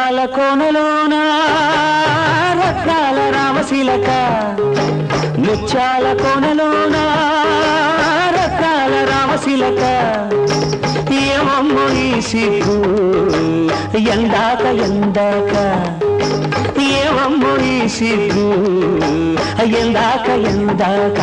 ముత్యాల కోనలోన రత్నాల రామశిలక ముత్యాల కోనలోన రత్నాల రామశిలక ఏమమ్మో ఈ సిగ్గు ఎందాక ఎందాక ఏమమ్మో ఈ సిగ్గు ఎందాక ఎందాక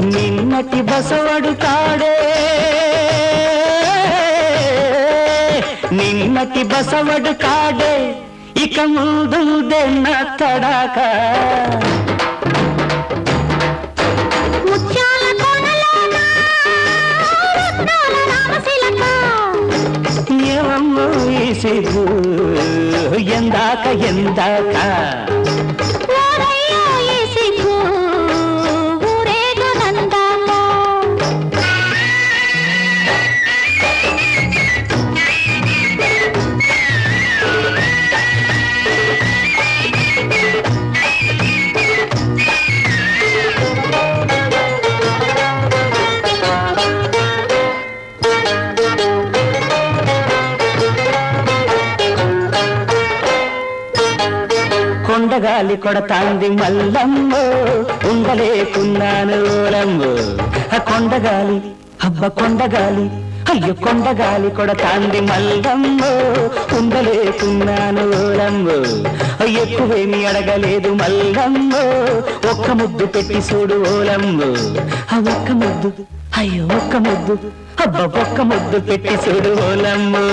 నిన్నటి బసవడు కాడే నిన్నటి బసవడు కాడే ఇక ముందు దెన్న తడాక ఏమమ్మో ఈ సిగ్గు ఎందాక ఎందాక కొండగాలి కొడతాంది మల్లమ్మో ఉండలేకున్నాను ఓలమ్మో కొండగాలి అబ్బ కొండగాలి అయ్యో కొండగాలి కొడతాంది మల్లమ్మో ఉండలేకున్నాను ఓలమ్మో ఎక్కువేమి అడగలేదు మల్లమ్మో ఒక్క ముద్దు పెట్టి చూడు ఓలమ్మో ఒక్క ముద్దు అయ్యో ఒక్క ముద్దు అబ్బ ఒక్క ముద్దు పెట్టి చూడు ఓలమ్మో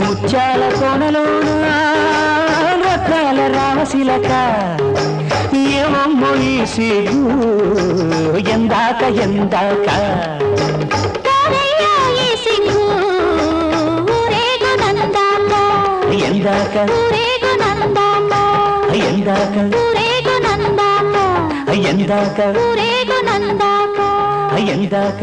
ముత్యాల కోనలోన రత్నాల రామశిలక ఏమమ్మో ఈ సిగ్గు ఎందాక ఎందాక ఎందాక ఎందాక ఎందాక ఎందాక